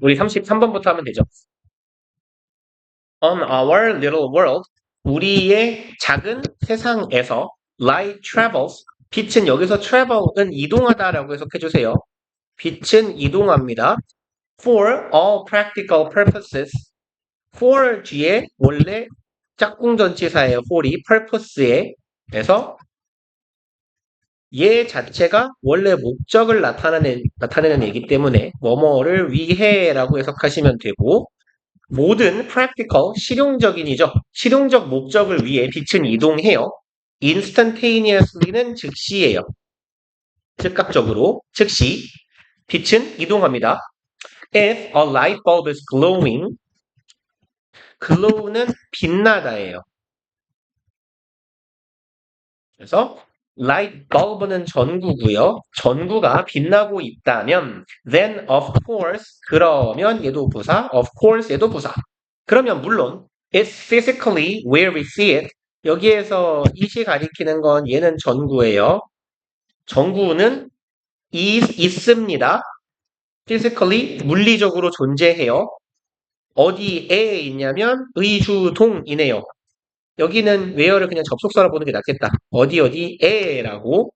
우리 33번부터 하면 되죠. On our little world, 우리의 작은 세상에서 light travels, 빛은 여기서 travel은 이동하다라고 해석해주세요. 빛은 이동합니다. For all practical purposes, for 뒤에 원래 짝꿍 전치사예요. for이 purpose에 그래서 얘 자체가 원래 목적을 나타내는 얘기 때문에 뭐뭐를 위해라고 해석하시면 되고 모든 practical, 실용적인이죠. 실용적 목적을 위해 빛은 이동해요. instantaneously는 즉시예요. 즉각적으로, 즉시 빛은 이동합니다. If a light bulb is glowing, glow는 빛나다예요. 그래서 light bulb는 전구고요. 전구가 빛나고 있다면 then of course 그러면 얘도 부사 of course 얘도 부사. 그러면 물론 it's physically where we see it 여기에서 it이 가리키는 건 얘는 전구예요. 전구는 있습니다. physically 물리적으로 존재해요. 어디에 있냐면 의주동이네요. 여기는 where를 그냥 접속사로 보는 게 낫겠다. 어디에라고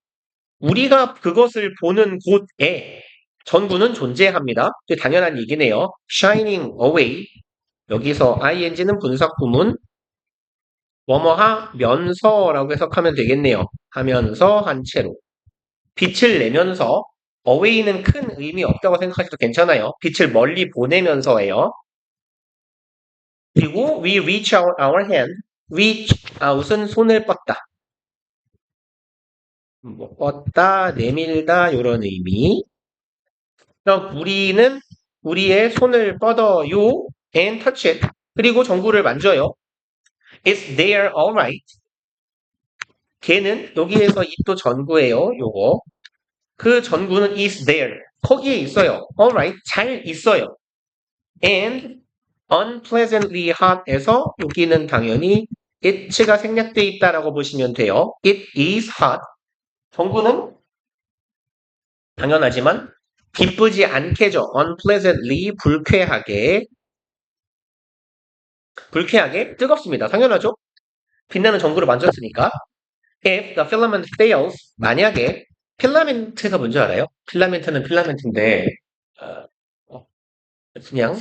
우리가 그것을 보는 곳에 전구는 존재합니다. 당연한 얘기네요. shining away 여기서 ing는 분석 구문 뭐뭐 하면서라고 해석하면 되겠네요. 하면서 한 채로 빛을 내면서 away는 큰 의미 없다고 생각하셔도 괜찮아요. 빛을 멀리 보내면서예요. 그리고 we reach out our hand reach out은 손을 뻗다. 뭐 뻗다, 내밀다 이런 의미. 그럼 우리는 우리의 손을 뻗어요 and touch it. 그리고 전구를 만져요. It's there, alright. 걔는 여기에서 it도 전구예요. 요거. 그 전구는 is there. 거기에 있어요. alright. 잘 있어요. And unpleasantly hot에서 여기는 당연히 it가 생략되어 있다라고 보시면 돼요. It is hot. 전구는 당연하지만 기쁘지 않게죠. unpleasantly 불쾌하게 뜨겁습니다. 당연하죠. 빛나는 전구를 만졌으니까. If the filament fails 만약에 필라멘트가 뭔지 알아요? 필라멘트는 필라멘트인데 그냥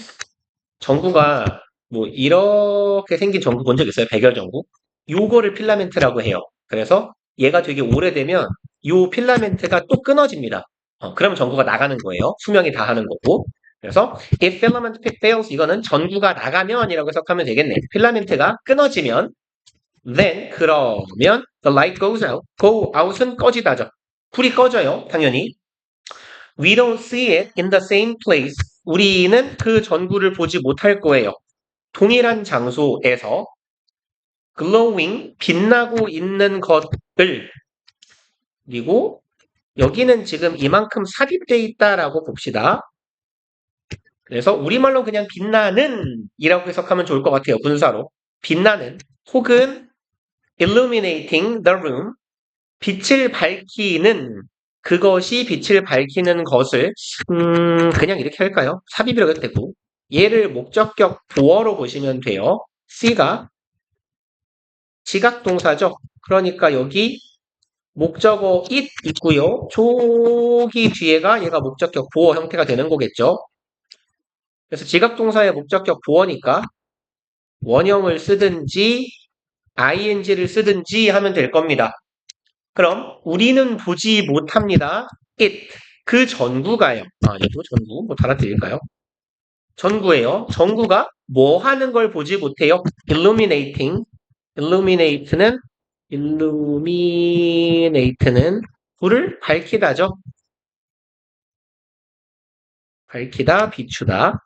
전구가 뭐 이렇게 생긴 전구 본 적 있어요? 백열 전구? 요거를 필라멘트라고 해요. 그래서 얘가 되게 오래되면 요 필라멘트가 또 끊어집니다. 그럼 전구가 나가는 거예요. 수명이 다하는 거고. 그래서 if filament fails 이거는 전구가 나가면이라고 해석하면 되겠네. 필라멘트가 끊어지면 then 그러면 the light goes out. go out은 꺼지다죠. 불이 꺼져요. 당연히. We don't see it in the same place. 우리는 그 전구를 보지 못할 거예요. 동일한 장소에서 glowing 빛나고 있는 것을 그리고 여기는 지금 이만큼 삽입되어 있다라고 봅시다. 그래서 우리말로 그냥 빛나는 이라고 해석하면 좋을 것 같아요. 분사로. 빛나는 혹은 illuminating the room 빛을 밝히는 그것이 빛을 밝히는 것을 그냥 이렇게 할까요? 삽입이라고 해도 되고 얘를 목적격 보어로 보시면 돼요. C가 지각동사죠. 그러니까 여기 목적어 it 있고요. 저기 뒤에가 얘가 목적격 보어 형태가 되는 거겠죠. 그래서 지각동사의 목적격 보어니까 원형을 쓰든지 ing를 쓰든지 하면 될 겁니다. 그럼 우리는 보지 못합니다. it 그 전구가요. 얘도 전구 뭐 달아드릴까요? 전구예요. 전구가 뭐 하는 걸 보지 못해요? illuminate는 불을 밝히다죠. 밝히다, 비추다.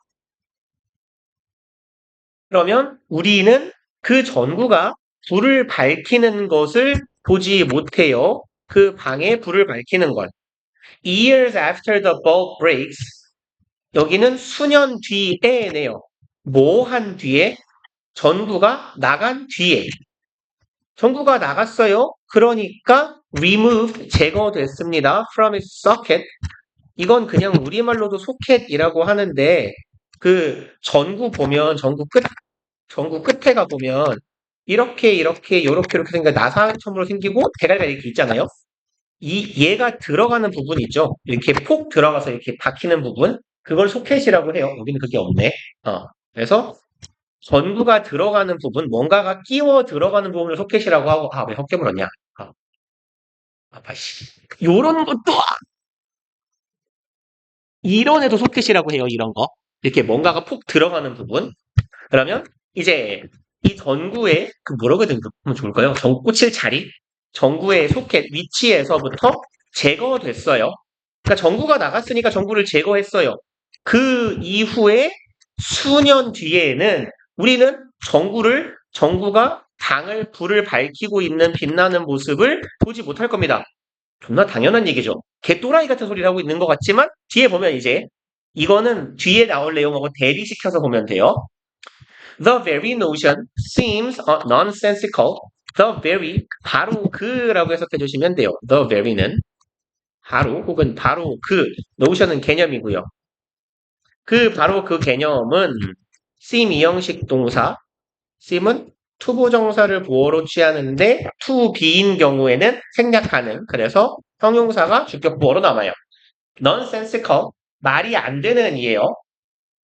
그러면 우리는 그 전구가 불을 밝히는 것을 보지 못해요. 그 방에 불을 밝히는 걸. Years after the bulb breaks. 여기는 수년 뒤에네요. 뭐 한 뒤에? 전구가 나간 뒤에. 전구가 나갔어요. 그러니까 removed 제거됐습니다. from its socket. 이건 그냥 우리말로도 소켓이라고 하는데 그 전구 보면 전구 끝에가 보면 이렇게 생겨 나사처럼 생기고 대가리가 이렇게 있잖아요. 얘가 들어가는 부분 있죠. 이렇게 폭 들어가서 이렇게 박히는 부분 그걸 소켓이라고 해요. 여기는 그게 없네. 그래서 전구가 들어가는 부분, 뭔가가 끼워 들어가는 부분을 소켓이라고 하고, 왜 헛개 물었냐? 씨. 요런 것도, 이런 애도 소켓이라고 해요, 이런 거. 이렇게 뭔가가 푹 들어가는 부분. 그러면, 이제, 이 전구의, 뭐라고 해야 되면 좋을까요? 전구 꽂힐 자리? 전구의 소켓 위치에서부터 제거됐어요. 그러니까 전구가 나갔으니까 전구를 제거했어요. 그 이후에 수년 뒤에는 우리는 전구가 불을 밝히고 있는 빛나는 모습을 보지 못할 겁니다. 존나 당연한 얘기죠. 개또라이 같은 소리를 하고 있는 것 같지만 뒤에 보면 이제 이거는 뒤에 나올 내용하고 대비시켜서 보면 돼요. The very notion seems nonsensical. The very 바로 그라고 해석해 주시면 돼요. The very는 혹은 바로 그 notion은 개념이고요. 바로 그 개념은 seem 이형식 동사 seem은 투부정사를 보어로 취하는데 to be인 경우에는 생략하는 그래서 형용사가 주격 보어로 남아요. nonsensical 말이 안 되는 이에요.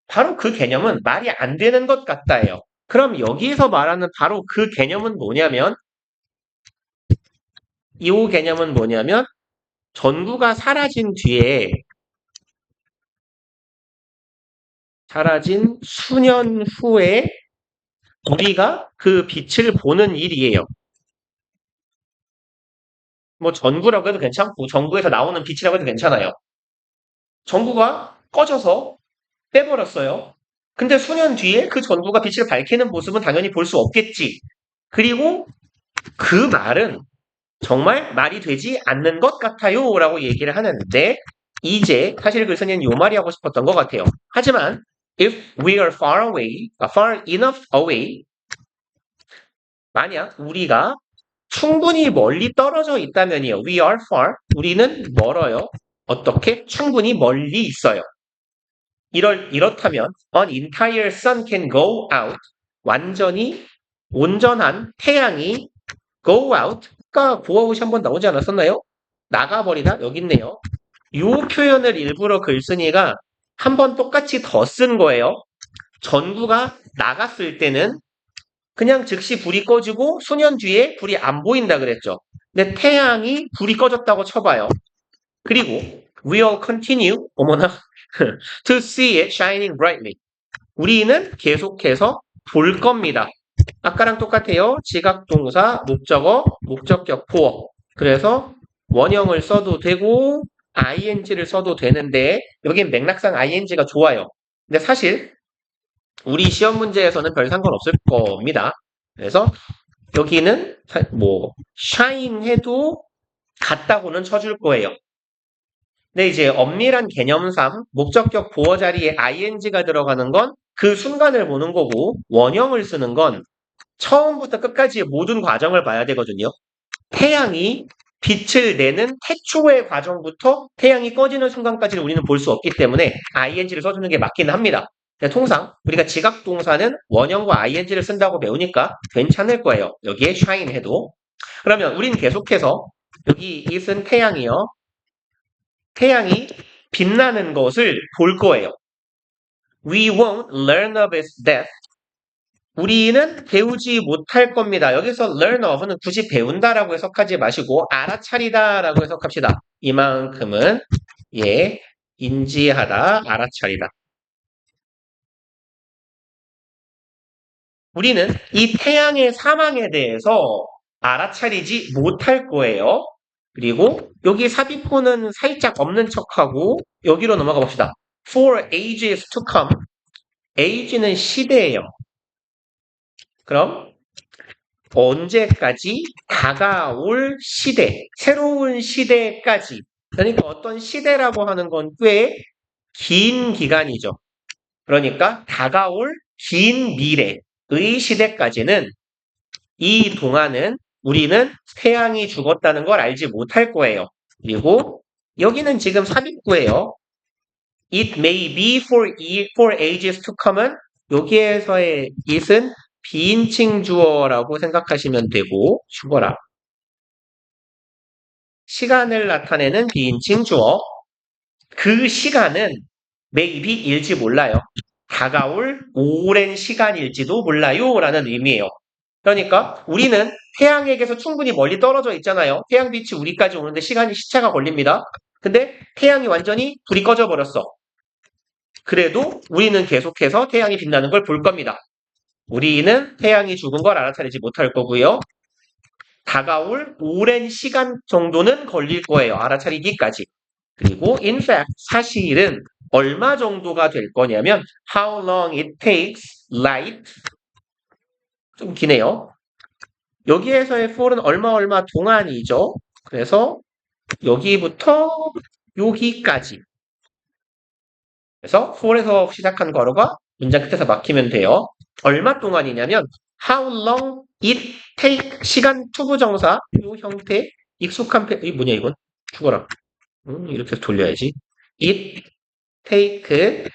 바로 그 개념은 말이 안 되는 것 같다예요. 그럼 여기에서 말하는 바로 그 개념은 뭐냐면 이 개념은 뭐냐면 전구가 사라진 수년 후에 우리가 그 빛을 보는 일이에요. 뭐 전구라고 해도 괜찮고 전구에서 나오는 빛이라고 해도 괜찮아요. 전구가 꺼져서 빼버렸어요. 근데 수년 뒤에 그 전구가 빛을 밝히는 모습은 당연히 볼 수 없겠지. 그리고 그 말은 정말 말이 되지 않는 것 같아요 라고 얘기를 하는데 이제 사실 글쓴이는 요 말이 하고 싶었던 것 같아요. 하지만 if we are far enough away 만약 우리가 충분히 멀리 떨어져 있다면이요. We are far. 우리는 멀어요. 어떻게? 충분히 멀리 있어요. 이렇다면 an entire sun can go out. 온전한 태양이 go out. 아까 go out이 한번 나오지 않았었나요? 나가버리다? 여기 있네요. 이 표현을 일부러 글쓴이가 한 번 똑같이 더 쓴 거예요. 전구가 나갔을 때는 그냥 즉시 불이 꺼지고 수년 뒤에 불이 안 보인다 그랬죠. 근데 태양이 불이 꺼졌다고 쳐봐요. 그리고 we'll continue to see it shining brightly. 우리는 계속해서 볼 겁니다. 아까랑 똑같아요. 지각동사, 목적어, 목적격 보어. 그래서 원형을 써도 되고 ing를 써도 되는데 여긴 맥락상 ing가 좋아요. 근데 사실 우리 시험 문제에서는 별 상관없을 겁니다. 그래서 여기는 shine 해도 같다고는 쳐줄 거예요. 근데 이제 엄밀한 개념상 목적격 보어 자리에 ing가 들어가는 건 그 순간을 보는 거고 원형을 쓰는 건 처음부터 끝까지의 모든 과정을 봐야 되거든요. 태양이 빛을 내는 태초의 과정부터 태양이 꺼지는 순간까지는 우리는 볼 수 없기 때문에 ing를 써주는 게 맞기는 합니다. 통상 우리가 지각동사는 원형과 ing를 쓴다고 배우니까 괜찮을 거예요. 여기에 shine 해도. 그러면 우린 계속해서 여기 it은 태양이요. 태양이 빛나는 것을 볼 거예요. We won't learn of its death. 우리는 배우지 못할 겁니다. 여기서 learn of는 굳이 배운다라고 해석하지 마시고 알아차리다라고 해석합시다. 이만큼은 인지하다, 알아차리다. 우리는 이 태양의 사망에 대해서 알아차리지 못할 거예요. 그리고 여기 삽입구는 살짝 없는 척하고 여기로 넘어가 봅시다. For ages to come. age는 시대예요. 그럼 언제까지? 다가올 시대, 새로운 시대까지. 그러니까 어떤 시대라고 하는 건 꽤 긴 기간이죠. 그러니까 다가올 긴 미래의 시대까지는 이 동안은 우리는 태양이 죽었다는 걸 알지 못할 거예요. 그리고 여기는 지금 삽입구예요. It may be for ages to come은 여기에서의 it은 비인칭 주어라고 생각하시면 되고 죽어라. 시간을 나타내는 비인칭 주어. 그 시간은 maybe일지 몰라요. 다가올 오랜 시간일지도 몰라요 라는 의미예요. 그러니까 우리는 태양에게서 충분히 멀리 떨어져 있잖아요. 태양빛이 우리까지 오는데 시차가 걸립니다. 근데 태양이 완전히 불이 꺼져 버렸어. 그래도 우리는 계속해서 태양이 빛나는 걸 볼 겁니다. 우리는 태양이 죽은 걸 알아차리지 못할 거고요. 다가올 오랜 시간 정도는 걸릴 거예요. 알아차리기까지. 그리고 in fact 사실은 얼마 정도가 될 거냐면 how long it takes light 좀 기네요. 여기에서의 for은 얼마 동안이죠. 그래서 여기부터 여기까지. 그래서 for에서 시작한 괄호가 문장 끝에서 막히면 돼요. 얼마 동안이냐면 how long it take 시간 투부정사 이 형태 익숙한 이 뭐냐 이건 죽어라. 이렇게 돌려야지. it take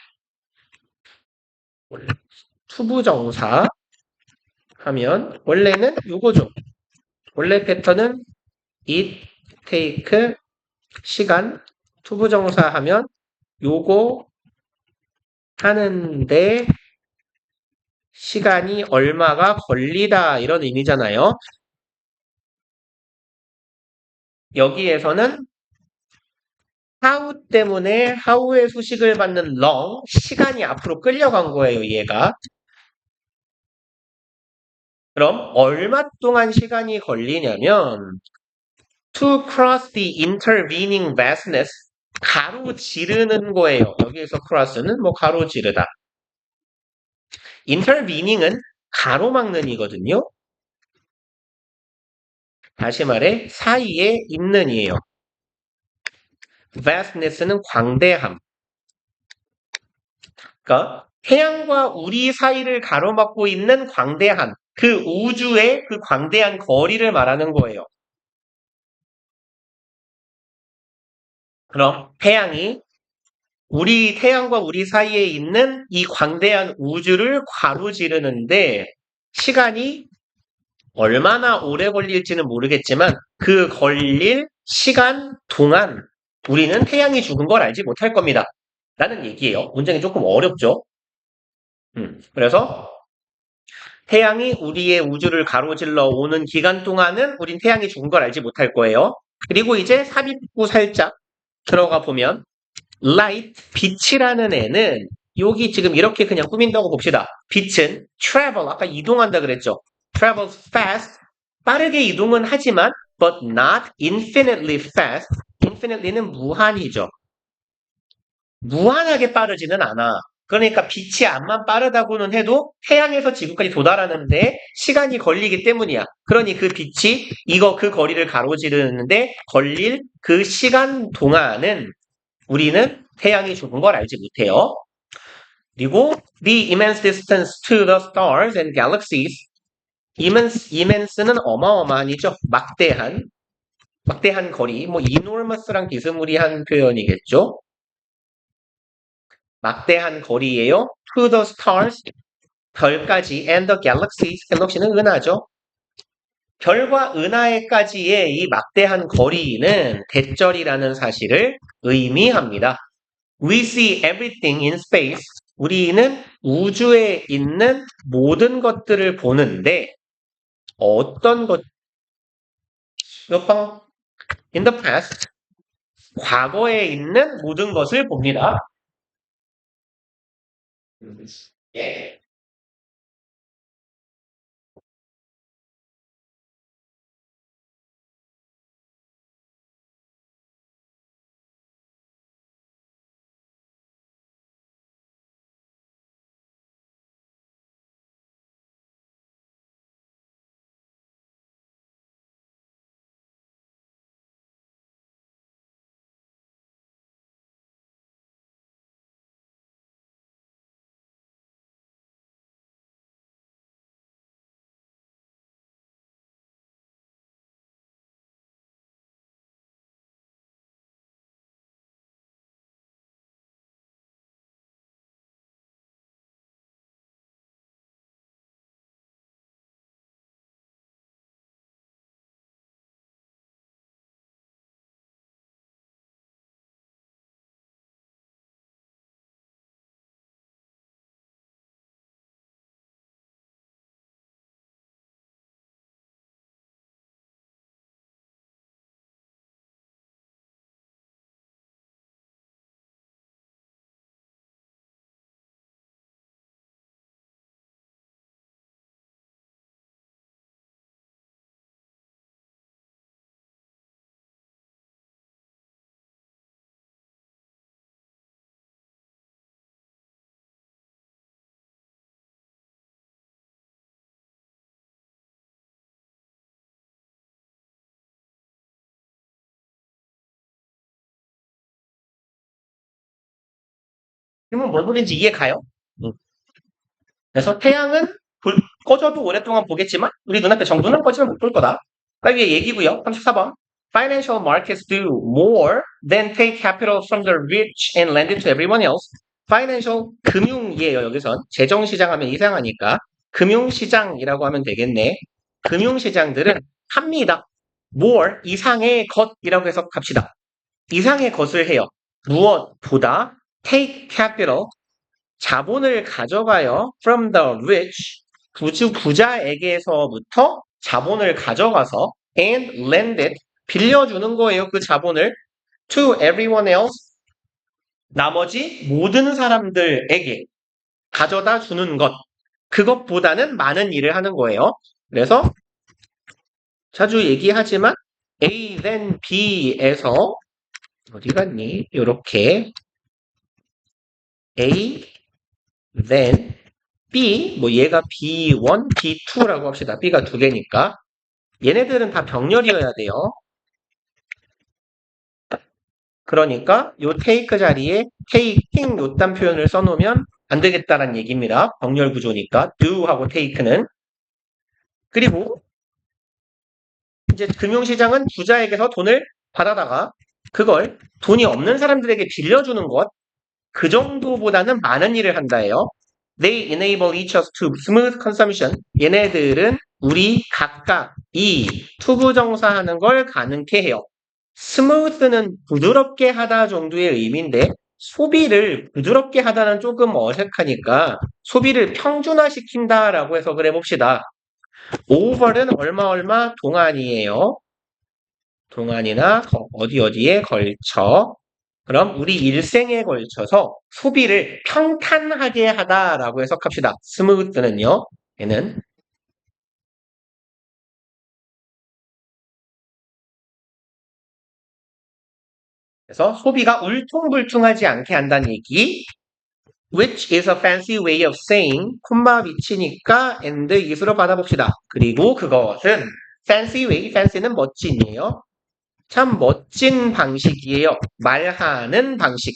투부정사 하면 원래는 요거죠. 원래 패턴은 it take 시간 투부정사 하면 요거 하는데 시간이 얼마가 걸리다 이런 의미잖아요. 여기에서는 how 때문에 how의 수식을 받는 long 시간이 앞으로 끌려간 거예요. 얘가. 그럼 얼마 동안 시간이 걸리냐면 to cross the intervening vastness 가로지르는 거예요. 여기에서 cross는 뭐 가로지르다. intervening은 가로막는 이거든요. 다시 말해 사이에 있는 이에요. vastness는 광대함. 그러니까 태양과 우리 사이를 가로막고 있는 광대한 그 우주의 그 광대한 거리를 말하는 거예요. 그럼 태양이 태양과 우리 사이에 있는 이 광대한 우주를 가로지르는데 시간이 얼마나 오래 걸릴지는 모르겠지만 그 걸릴 시간 동안 우리는 태양이 죽은 걸 알지 못할 겁니다. 라는 얘기예요. 문장이 조금 어렵죠? 그래서 태양이 우리의 우주를 가로질러 오는 기간 동안은 우린 태양이 죽은 걸 알지 못할 거예요. 그리고 이제 삽입구 살짝 들어가 보면 light, 빛이라는 애는 여기 지금 이렇게 그냥 꾸민다고 봅시다. 빛은 travel, 아까 이동한다 그랬죠. travel fast, 빠르게 이동은 하지만 but not infinitely fast. infinitely는 무한이죠. 무한하게 빠르지는 않아. 그러니까 빛이 암만 빠르다고는 해도 태양에서 지구까지 도달하는데 시간이 걸리기 때문이야. 그러니 그 빛이 그 거리를 가로지르는데 걸릴 그 시간 동안은 우리는 태양이 죽은 걸 알지 못해요. 그리고 the immense distance to the stars and galaxies. immense는 어마어마한이죠. 막대한 거리. 뭐 enormous랑 비스무리한 표현이겠죠. 막대한 거리예요. To the stars, 별까지, and the galaxies, 갤럭시는 은하죠. 별과 은하에까지의 이 막대한 거리는 대절이라는 사실을 의미합니다. We see everything in space. 우리는 우주에 있는 모든 것들을 보는데 어떤 것, 몇 방? In the past, 과거에 있는 모든 것을 봅니다. 예. 그러면 뭔 소린지 이해 가요? 응. 그래서 태양은 꺼져도 오랫동안 보겠지만 우리 눈앞에 정부는 꺼지면 못 볼 거다. 그러니까 이게 얘기고요. 34번. Financial markets do more than take capital from the rich and lend it to everyone else. Financial 금융이에요. 여기선 재정시장 하면 이상하니까 금융시장이라고 하면 되겠네. 금융시장들은 합니다. more 이상의 것이라고 해석합시다. 이상의 것을 해요. 무엇보다 take capital 자본을 가져가요. From the rich 부자에게서부터 자본을 가져가서 and lend it 빌려주는 거예요. 그 자본을 to everyone else 나머지 모든 사람들에게 가져다 주는 것 그것보다는 많은 일을 하는 거예요. 그래서 자주 얘기하지만 A then B에서 어디 갔니? 이렇게 A then B, 뭐 얘가 B1, B2라고 합시다. B가 두 개니까. 얘네들은 다 병렬이어야 돼요. 그러니까 요 take 자리에 taking 요딴 표현을 써놓으면 안 되겠다는 얘기입니다. 병렬 구조니까 do하고 take는. 그리고 이제 금융시장은 부자에게서 돈을 받아다가 그걸 돈이 없는 사람들에게 빌려주는 것, 그 정도보다는 많은 일을 한다예요. They enable each us to smooth consumption. 얘네들은 우리 각각이 투부정사하는 걸 가능케 해요. smooth는 부드럽게 하다 정도의 의미인데 소비를 부드럽게 하다는 조금 어색하니까 소비를 평준화시킨다라고 해석을 해봅시다. over는 얼마 동안이에요. 동안이나 어디에 걸쳐. 그럼 우리 일생에 걸쳐서 소비를 평탄하게 하다라고 해석합시다. smooth는요. 얘는 그래서 소비가 울퉁불퉁하지 않게 한다는 얘기. Which is a fancy way of saying 콤마 위치니까 and 이수로 받아봅시다. 그리고 그것은 fancy way, fancy는 멋진이에요. 참 멋진 방식이에요. 말하는 방식.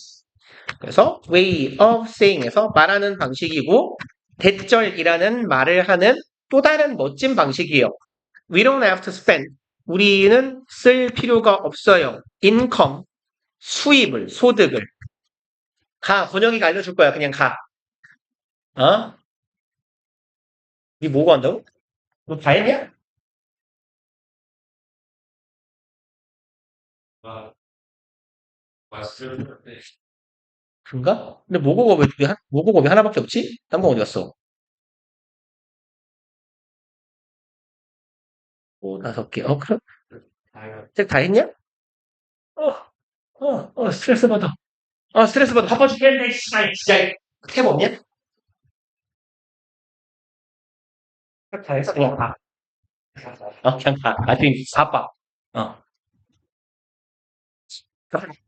그래서 way of saying에서 말하는 방식이고 대절이라는 말을 하는 또 다른 멋진 방식이에요. We don't have to spend. 우리는 쓸 필요가 없어요. income, 수입을, 소득을. 번영이가 알려줄 거야. 그냥 가. 어? 니 뭐고 한다고? 너 다 했냐? 아, 맞습니다. 그런가? 근데 모국어가 왜 하나밖에 없지? 딴 거 어디 갔어? 다섯 개. 그럼? 책 다 했냐? 스트레스 받아. 스트레스 받아. 바빠 죽겠네, 씨발, 진짜. 탭 없냐? 다 했어, 그냥 가. 그냥 가. 나중에 바빠. 어.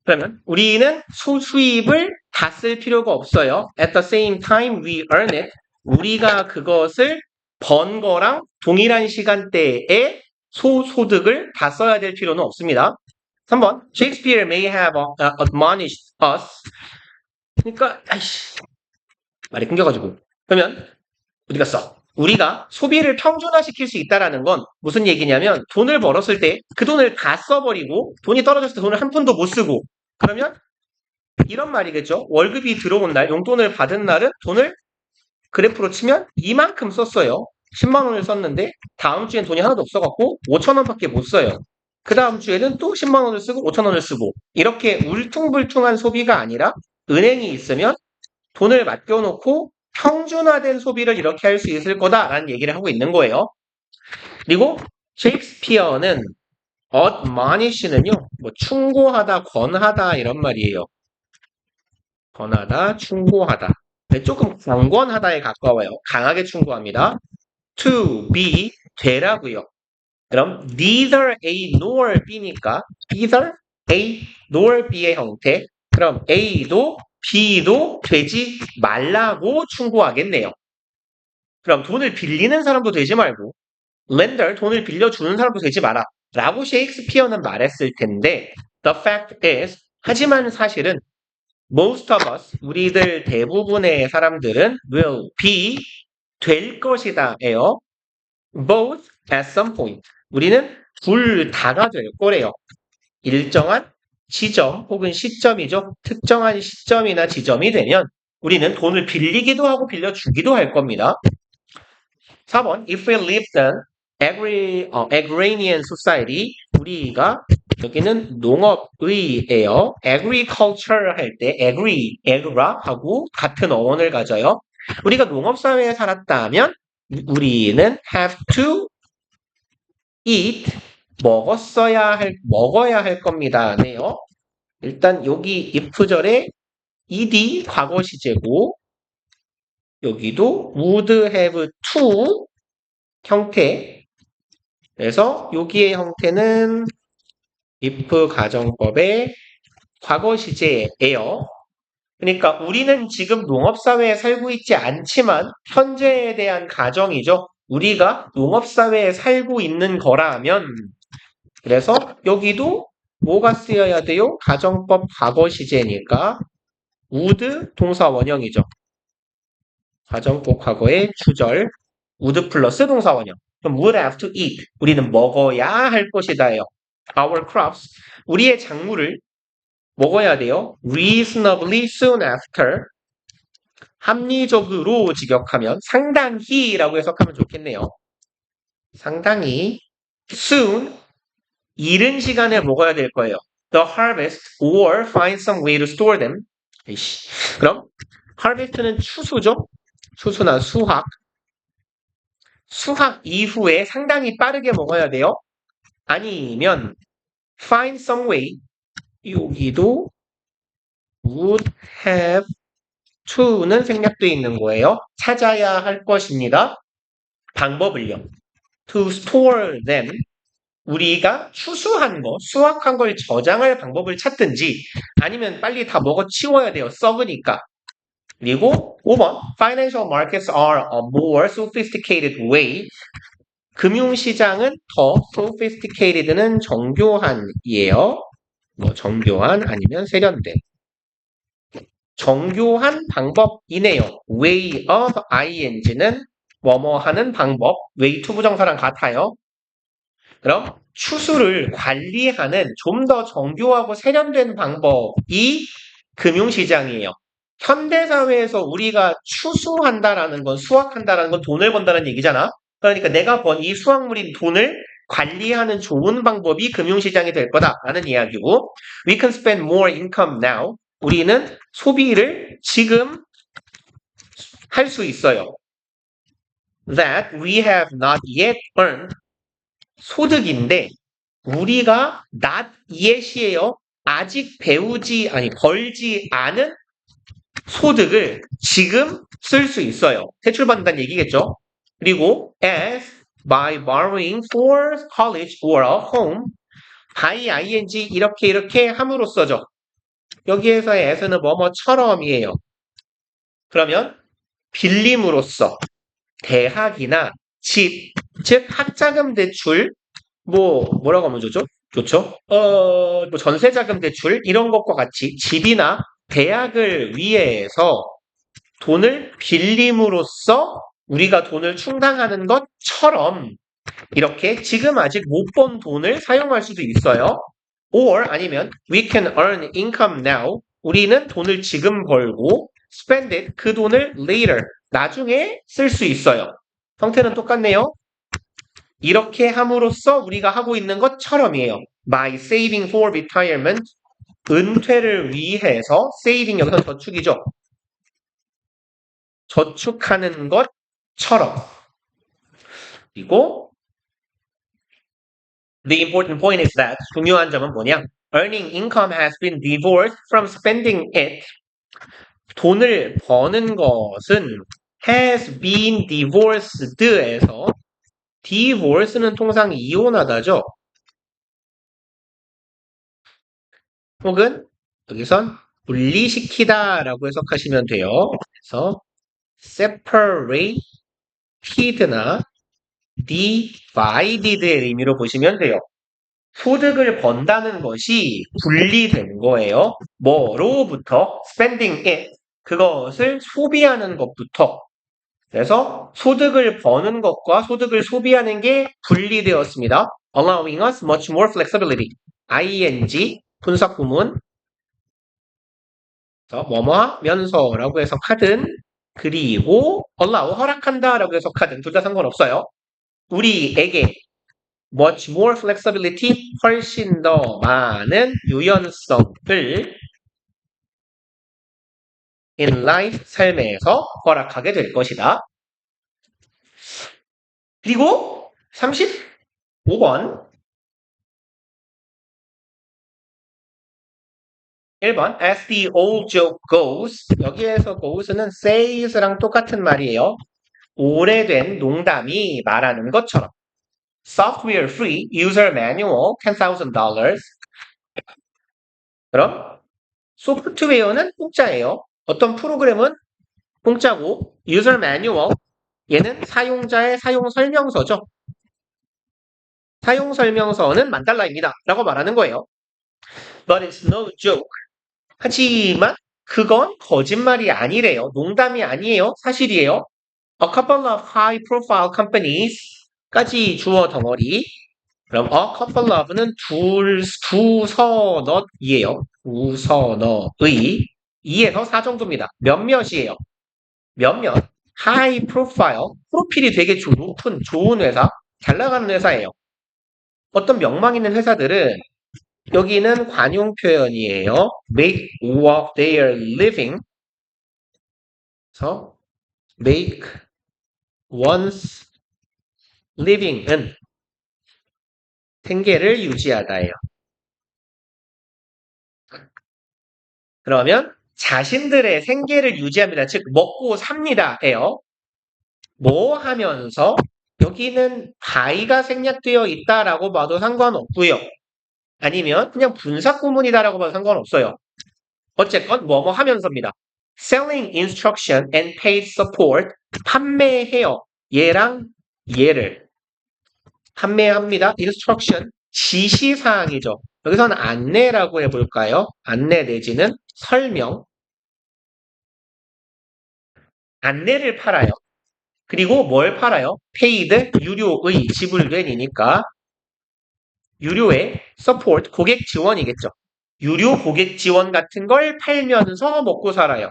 그러면 우리는 수입을 다 쓸 필요가 없어요. At the same time we earn it. 우리가 그것을 번 거랑 동일한 시간대에 소득을 다 써야 될 필요는 없습니다. 3번. Shakespeare may have admonished us. 그러니까 말이 끊겨가지고. 그러면 어디 갔어? 우리가 소비를 평준화시킬 수 있다라는 건 무슨 얘기냐면 돈을 벌었을 때 그 돈을 다 써버리고 돈이 떨어졌을 때 돈을 한 푼도 못 쓰고 그러면 이런 말이겠죠. 월급이 들어온 날, 용돈을 받은 날은 돈을 그래프로 치면 이만큼 썼어요. 10만 원을 썼는데 다음 주엔 돈이 하나도 없어갖고 5천 원밖에 못 써요. 그 다음 주에는 또 10만 원을 쓰고 5천 원을 쓰고 이렇게 울퉁불퉁한 소비가 아니라 은행이 있으면 돈을 맡겨놓고 평준화된 소비를 이렇게 할 수 있을 거다라는 얘기를 하고 있는 거예요. 그리고 셰익스피어는 admonish는요, 뭐 충고하다, 권하다 이런 말이에요. 권하다, 충고하다. 조금 강권하다에 가까워요. 강하게 충고합니다. To be 되라고요. 그럼 neither A nor B니까 either A nor B의 형태. 그럼 A도 B도 되지 말라고 충고하겠네요. 그럼 돈을 빌리는 사람도 되지 말고 lender 돈을 빌려주는 사람도 되지 마라 라고 셰익스피어는 말했을 텐데 the fact is 하지만 사실은 most of us, 우리들 대부분의 사람들은 will be, 될 것이다 예요. both at some point. 우리는 둘 다가 될 거래요. 일정한 지점 혹은 시점이죠. 특정한 시점이나 지점이 되면 우리는 돈을 빌리기도 하고 빌려주기도 할 겁니다. 4번, if we lived in agrarian society, 우리가 여기는 농업의예요. agriculture 할 때 agri라 하고 같은 어원을 가져요. 우리가 농업사회에 살았다면 우리는 have to eat, 먹어야 할 겁니다. 네요. 일단 여기 if절에 ed 과거 시제고 여기도 would have to 형태. 그래서 여기의 형태는 if 가정법의 과거 시제예요. 그러니까 우리는 지금 농업사회에 살고 있지 않지만 현재에 대한 가정이죠. 우리가 농업사회에 살고 있는 거라면 그래서 여기도 뭐가 쓰여야 돼요? 가정법 과거 시제니까 would 동사 원형이죠. 가정법 과거의 주절 would 플러스 동사 원형. 그럼 would have to eat. 우리는 먹어야 할 것이다예요. Our crops. 우리의 작물을 먹어야 돼요. Reasonably soon after. 합리적으로 직역하면 상당히라고 해석하면 좋겠네요. 상당히 soon 이른 시간에 먹어야 될 거예요. The harvest or find some way to store them. 그럼 harvest는 추수죠. 추수나 수확. 수확 이후에 상당히 빠르게 먹어야 돼요. 아니면 find some way. 여기도 would have to는 생략되어 있는 거예요. 찾아야 할 것입니다. 방법을요. To store them. 우리가 추수한 거, 수확한 걸 저장할 방법을 찾든지 아니면 빨리 다 먹어 치워야 돼요. 썩으니까. 그리고 5번. Financial markets are a more sophisticated way. 금융시장은 더 sophisticated는 정교한이에요. 뭐 정교한 아니면 세련된. 정교한 방법이네요. way of ing는 뭐뭐 하는 방법, way to 부정사랑 같아요. 그럼 추수를 관리하는 좀 더 정교하고 세련된 방법이 금융시장이에요. 현대사회에서 우리가 추수한다라는 건, 수확한다라는 건 돈을 번다는 얘기잖아. 그러니까 내가 번 이 수확물인 돈을 관리하는 좋은 방법이 금융시장이 될 거다라는 이야기고, we can spend more income now. 우리는 소비를 지금 할 수 있어요. That we have not yet earned. 소득인데 우리가 not yet이에요. 아직 벌지 않은 소득을 지금 쓸 수 있어요. 대출받는다는 얘기겠죠. 그리고 as by borrowing for college or a home by ing 이렇게 함으로써죠. 여기에서의 as는 뭐뭐처럼이에요. 그러면 빌림으로써 대학이나 집, 즉 학자금 대출 뭐라고 하면 좋죠? 뭐 전세자금 대출 이런 것과 같이 집이나 대학을 위해서 돈을 빌림으로써 우리가 돈을 충당하는 것처럼 이렇게 지금 아직 못 번 돈을 사용할 수도 있어요. or 아니면 we can earn income now. 우리는 돈을 지금 벌고 spend it, 그 돈을 later, 나중에 쓸 수 있어요. 형태는 똑같네요. 이렇게 함으로써 우리가 하고 있는 것처럼이에요. By saving for retirement, 은퇴를 위해서, saving 여기서 저축이죠. 저축하는 것처럼. 그리고 the important point is that 중요한 점은 뭐냐? Earning income has been divorced from spending it. 돈을 버는 것은 has been divorced에서 divorce는 통상 이혼하다죠. 혹은 여기선 분리시키다라고 해석하시면 돼요. 그래서 separated나 divided의 의미로 보시면 돼요. 소득을 번다는 것이 분리된 거예요. 뭐로부터? spending it. 그것을 소비하는 것부터. 그래서 소득을 버는 것과 소득을 소비하는 게 분리되었습니다. allowing us much more flexibility. ing 분석 구문 뭐뭐 하면서라고 해석하든 그리고 allow 허락한다라고 해석하든 둘 다 상관없어요. 우리에게 much more flexibility 훨씬 더 많은 유연성을 in life 삶에서 허락하게 될 것이다. 그리고 35번 1번 as the old joke goes 여기에서 goes는 says랑 똑같은 말이에요. 오래된 농담이 말하는 것처럼 software free user manual $10,000 그럼 소프트웨어는 공짜예요. 어떤 프로그램은 공짜고 user manual 얘는 사용자의 사용 설명서죠. 사용 설명서는 $10,000입니다. 라고 말하는 거예요. But it's no joke. 하지만 그건 거짓말이 아니래요. 농담이 아니에요. 사실이에요. A couple of high profile companies 까지 주어 덩어리. 그럼 a couple of는 두 서너이에요. 두 서너의 2에서 4 정도입니다. 몇몇이에요. 몇몇 high profile 프로필이 되게 높은 좋은 회사 잘 나가는 회사예요. 어떤 명망 있는 회사들은 여기는 관용 표현이에요. make of their living. 그래서 make one's living은 생계를 유지하다예요. 그러면 자신들의 생계를 유지합니다. 즉 먹고 삽니다예요. 뭐 하면서 여기는 by가 생략되어 있다라고 봐도 상관없고요. 아니면 그냥 분사구문이다라고 봐도 상관없어요. 어쨌건 뭐뭐 하면서입니다. Selling instruction and paid support 판매해요. 얘랑 얘를 판매합니다. instruction 지시사항이죠. 여기서는 안내라고 해볼까요? 안내 내지는 설명 안내를 팔아요. 그리고 뭘 팔아요? paid 유료의 지불된이니까 유료의 support 고객 지원이겠죠. 유료 고객 지원 같은 걸 팔면서 먹고 살아요.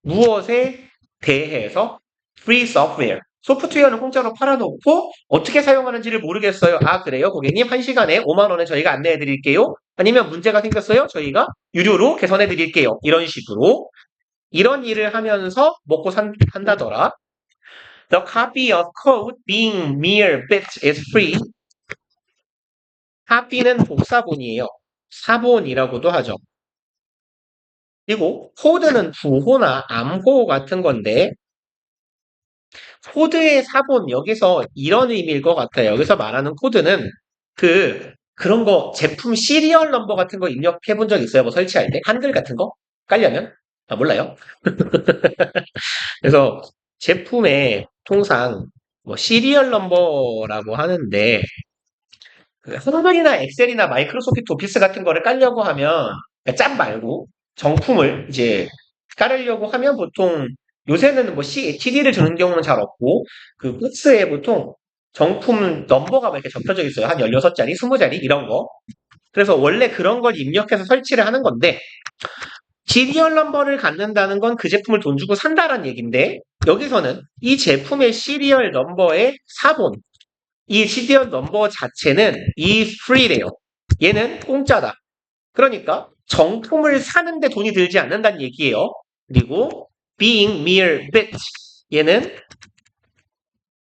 무엇에 대해서? free software. 소프트웨어는 공짜로 팔아놓고 어떻게 사용하는지를 모르겠어요. 아 그래요? 고객님 1시간에 5만 원에 저희가 안내해 드릴게요. 아니면 문제가 생겼어요? 저희가 유료로 개선해 드릴게요. 이런 식으로 이런 일을 하면서 먹고 산다더라. The copy of code being mere bits is free. copy는 복사본이에요. 사본이라고도 하죠. 그리고 코드는 부호나 암호 같은 건데 코드의 사본 여기서 이런 의미일 것 같아요. 여기서 말하는 코드는 그런 거 제품 시리얼 넘버 같은 거 입력해 본 적 있어요? 뭐 설치할 때 한글 같은 거 깔려면 몰라요. 그래서 제품에 통상 뭐 시리얼 넘버라고 하는데 한글이나 엑셀이나 마이크로소프트 오피스 같은 거를 깔려고 하면 짭 말고 정품을 이제 깔으려고 하면 보통 요새는 뭐 TD를 주는 경우는 잘 없고 그 박스에 보통 정품 넘버가 이렇게 적혀져 있어요. 한 16자리, 20자리 이런 거. 그래서 원래 그런 걸 입력해서 설치를 하는 건데 시리얼 넘버를 갖는다는 건 그 제품을 돈 주고 산다라는 얘기인데 여기서는 이 제품의 시리얼 넘버의 사본 이 시리얼 넘버 자체는 is free래요. 얘는 공짜다. 그러니까 정품을 사는데 돈이 들지 않는다는 얘기예요. 그리고 being mere bit 얘는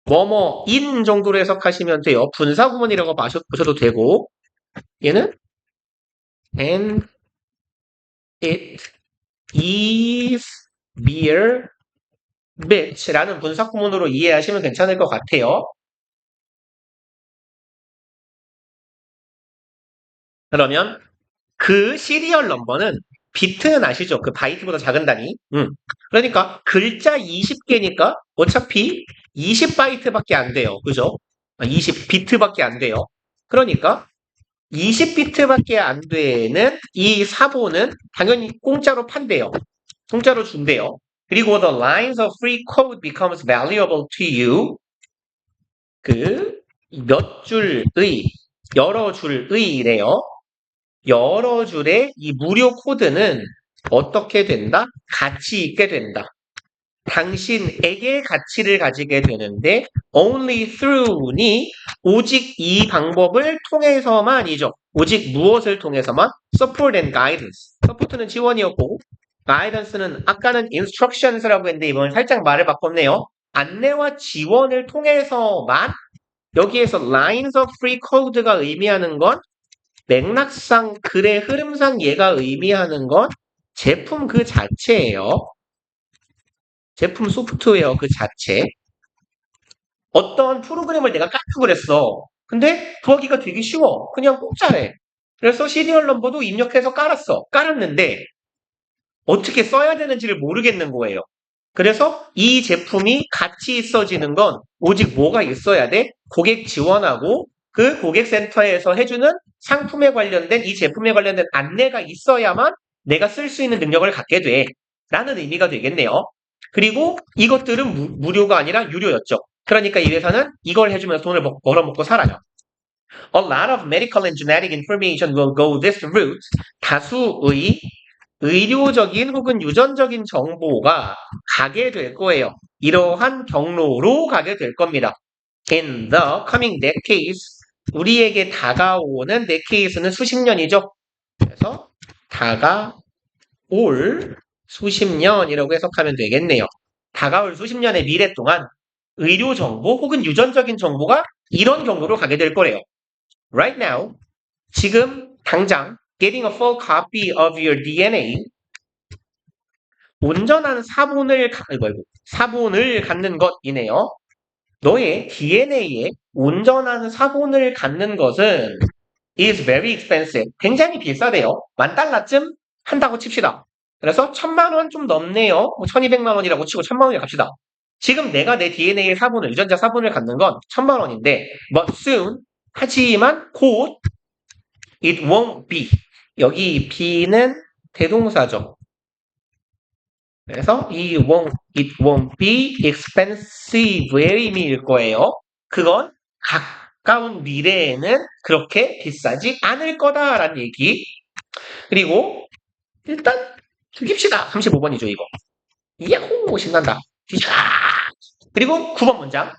뭐뭐인 정도로 해석하시면 돼요. 분사구문이라고 보셔도 되고 얘는 and it is mere bit라는 분사구문으로 이해하시면 괜찮을 것 같아요. 그러면 그 시리얼 넘버는 비트는 아시죠? 그 바이트보다 작은 단위. 그러니까 글자 20개니까 어차피 20바이트밖에 안 돼요. 그죠? 20비트밖에 안 돼요. 그러니까 20비트밖에 안 되는 이 사본은 당연히 공짜로 판대요. 공짜로 준대요. 그리고 the lines of free code becomes valuable to you. 그 몇 줄의, 여러 줄의래요. 여러 줄의 이 무료 코드는 어떻게 된다? 가치 있게 된다. 당신에게 가치를 가지게 되는데 only through니 오직 이 방법을 통해서만이죠. 오직 무엇을 통해서만? support and guidance. support는 지원이었고 guidance는 아까는 instructions라고 했는데 이번엔 살짝 말을 바꿨네요. 안내와 지원을 통해서만 여기에서 lines of free code가 의미하는 건 맥락상 글의 흐름상 얘가 의미하는 건 제품 그 자체예요. 제품 소프트웨어 그 자체. 어떤 프로그램을 내가 깔려고 그랬어. 근데 구하기가 되게 쉬워. 그냥 공짜래. 그래서 시리얼 넘버도 입력해서 깔았어. 깔았는데 어떻게 써야 되는지를 모르겠는 거예요. 그래서 이 제품이 가치 있어지는 건 오직 뭐가 있어야 돼? 고객 지원하고 그 고객센터에서 해주는 상품에 관련된 이 제품에 관련된 안내가 있어야만 내가 쓸 수 있는 능력을 갖게 돼. 라는 의미가 되겠네요. 그리고 이것들은 무료가 아니라 유료였죠. 그러니까 이 회사는 이걸 해주면서 돈을 벌어먹고 살아요. A lot of medical and genetic information will go this route. 다수의 의료적인 혹은 유전적인 정보가 가게 될 거예요. 이러한 경로로 가게 될 겁니다. In the coming decades, 우리에게 다가오는 decade는 수십 년이죠. 그래서 다가올 수십 년이라고 해석하면 되겠네요. 다가올 수십 년의 미래 동안 의료 정보 혹은 유전적인 정보가 이런 경로로 가게 될 거래요. Right now, 지금 당장 getting a full copy of your DNA 온전한 사본을 갖는 것이네요. 너의 DNA에 온전한 사본을 갖는 것은 is very expensive. 굉장히 비싸대요. $10,000쯤 한다고 칩시다. 그래서 1,000만 원 좀 넘네요. 1,200만 원이라고 치고 1,000만 원이라고 갑시다. 지금 내가 내 DNA 사본을, 유전자 사본을 갖는 건 1,000만 원인데, but soon, 하지만 곧, it won't be. 여기 be는 대동사죠. 그래서 it won't be expensive의 의미일 거예요. 그건 가까운 미래에는 그렇게 비싸지 않을 거다라는 얘기. 그리고 일단 죽입시다. 35번이죠 이거. 야호 신난다. 그리고 9번 문장.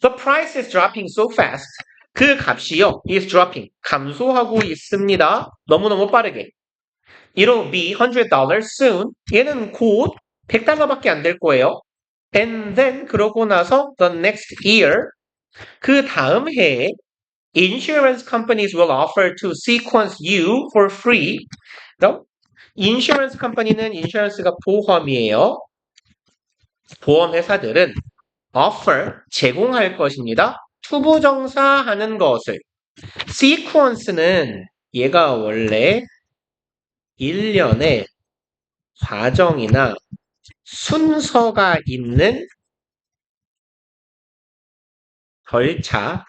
The price is dropping so fast. 그 값이요. is dropping. 감소하고 있습니다. 너무너무 빠르게. It'll be $100 soon. 얘는 곧 $100밖에 안 될 거예요. And then 그러고 나서 the next year 그 다음 해에 insurance companies will offer to sequence you for free. 그럼 insurance company는 insurance가 보험이에요. 보험 회사들은 offer 제공할 것입니다. 투부정사하는 것을. sequence는 얘가 원래 일련의 과정이나 순서가 있는 절차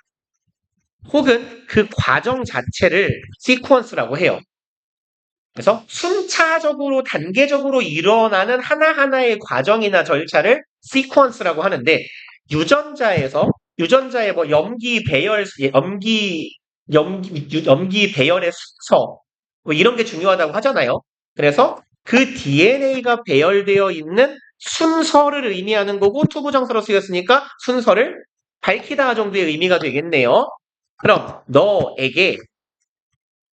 혹은 그 과정 자체를 시퀀스라고 해요. 그래서 순차적으로 단계적으로 일어나는 하나하나의 과정이나 절차를 시퀀스라고 하는데 유전자의 뭐 염기 배열의 순서 뭐 이런 게 중요하다고 하잖아요. 그래서 그 DNA가 배열되어 있는 순서를 의미하는 거고 투부정사로 쓰였으니까 순서를 밝히다 정도의 의미가 되겠네요. 그럼 너에게